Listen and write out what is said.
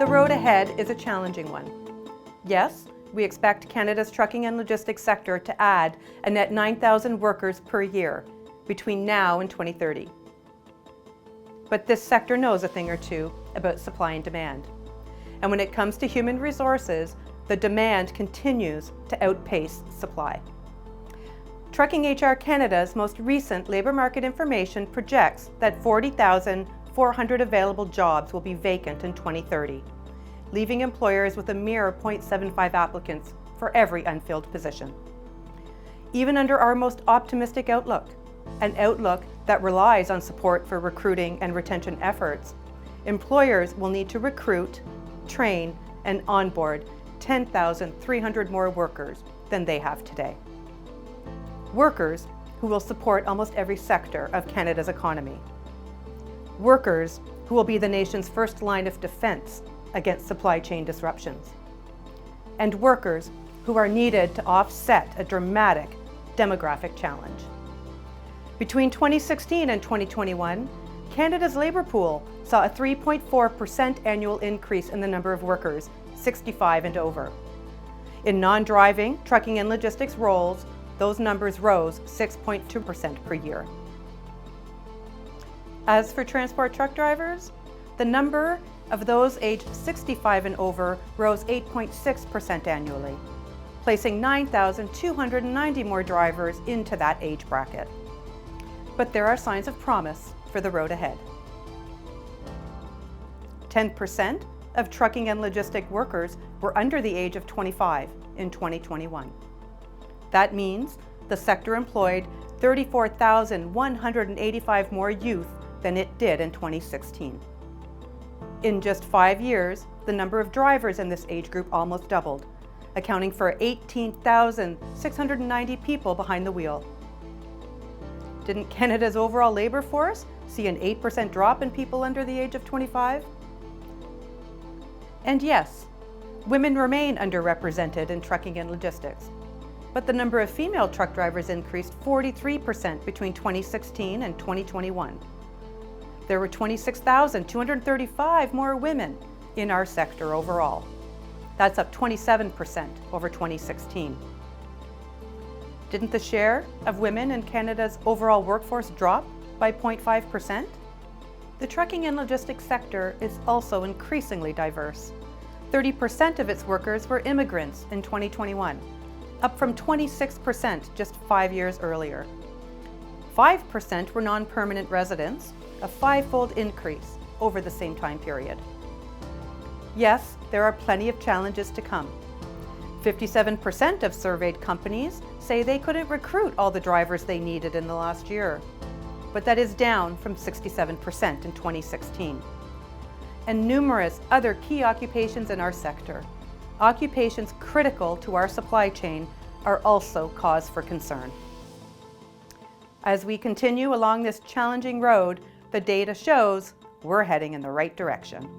The road ahead is a challenging one. Yes, we expect Canada's trucking and logistics sector to add a net 9,000 workers per year between now and 2030. But this sector knows a thing or two about supply and demand. And when it comes to human resources, the demand continues to outpace supply. Trucking HR Canada's most recent labour market information projects that 40,400 available jobs will be vacant in 2030, leaving employers with a mere 0.75 applicants for every unfilled position. Even under our most optimistic outlook, an outlook that relies on support for recruiting and retention efforts, employers will need to recruit, train, and onboard 10,300 more workers than they have today. Workers who will support almost every sector of Canada's economy. Workers who will be the nation's first line of defense against supply chain disruptions. And workers who are needed to offset a dramatic demographic challenge. Between 2016 and 2021, Canada's labour pool saw a 3.4% annual increase in the number of workers 65 and over. In non-driving, trucking and logistics roles, those numbers rose 6.2% per year. As for transport truck drivers, the number of those aged 65 and over rose 8.6% annually, placing 9,290 more drivers into that age bracket. But there are signs of promise for the road ahead. 10% of trucking and logistic workers were under the age of 25 in 2021. That means the sector employed 34,185 more youth than it did in 2016. In just 5 years, the number of drivers in this age group almost doubled, accounting for 18,690 people behind the wheel. Didn't Canada's overall labour force see an 8% drop in people under the age of 25? And yes, women remain underrepresented in trucking and logistics, but the number of female truck drivers increased 43% between 2016 and 2021. There were 26,235 more women in our sector overall. That's up 27% over 2016. Didn't the share of women in Canada's overall workforce drop by 0.5%? The trucking and logistics sector is also increasingly diverse. 30% of its workers were immigrants in 2021, up from 26% just 5 years earlier. 5% were non-permanent residents, a 5-fold increase over the same time period. Yes, there are plenty of challenges to come. 57% of surveyed companies say they couldn't recruit all the drivers they needed in the last year, but that is down from 67% in 2016. And numerous other key occupations in our sector, occupations critical to our supply chain, are also cause for concern. As we continue along this challenging road, the data shows we're heading in the right direction.